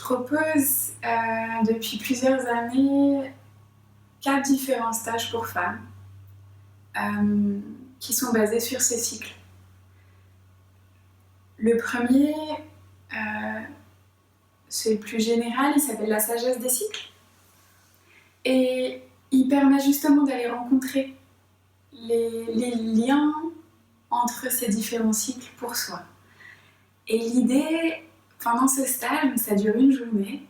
propose depuis plusieurs années 4 différents stages pour femmes qui sont basés sur ces cycles. Le premier, c'est le plus général, il s'appelle la sagesse des cycles. Et il permet justement d'aller rencontrer les liens entre ces différents cycles pour soi. Et l'idée, pendant ce stage, ça dure une journée,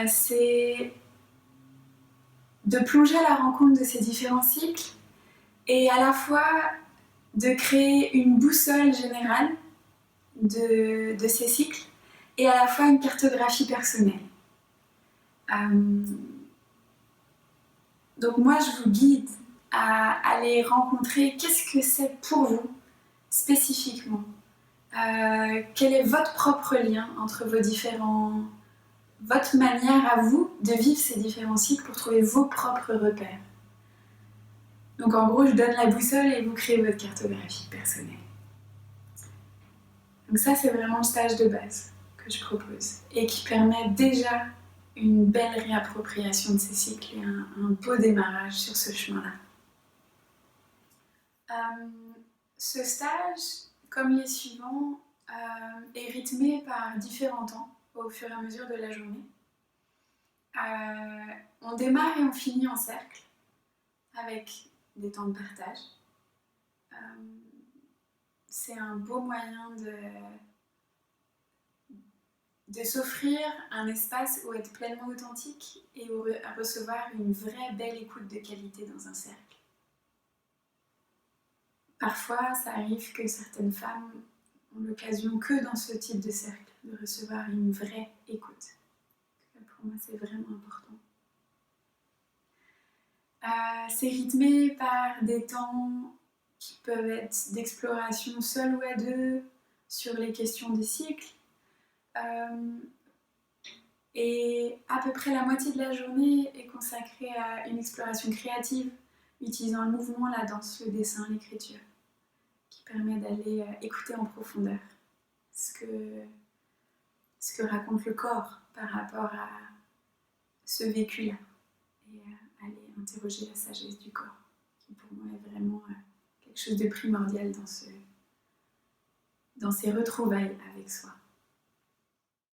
c'est de plonger à la rencontre de ces différents cycles et à la fois de créer une boussole générale de ces cycles et à la fois une cartographie personnelle. Donc moi, je vous guide à aller rencontrer qu'est-ce que c'est pour vous spécifiquement. Quel est votre propre lien entre vos différents... votre manière à vous de vivre ces différents cycles pour trouver vos propres repères. Donc en gros, je donne la boussole et vous créez votre cartographie personnelle. Donc ça, c'est vraiment le stage de base que je propose et qui permet déjà une belle réappropriation de ces cycles et un beau démarrage sur ce chemin-là. Ce stage, comme les suivants, est rythmé par différents temps au fur et à mesure de la journée. On démarre et on finit en cercle avec des temps de partage. C'est un beau moyen de s'offrir un espace où être pleinement authentique et où recevoir une vraie belle écoute de qualité dans un cercle. Parfois, ça arrive que certaines femmes ont l'occasion que dans ce type de cercle de recevoir une vraie écoute. Pour moi, c'est vraiment important. C'est rythmé par des temps qui peuvent être d'exploration seule ou à deux sur les questions des cycles. Et à peu près la moitié de la journée est consacrée à une exploration créative, utilisant le mouvement, la danse, le dessin, l'écriture, qui permet d'aller écouter en profondeur ce que raconte le corps par rapport à ce vécu-là. Et aller interroger la sagesse du corps, qui pour moi est vraiment quelque chose de primordial dans ces retrouvailles avec soi.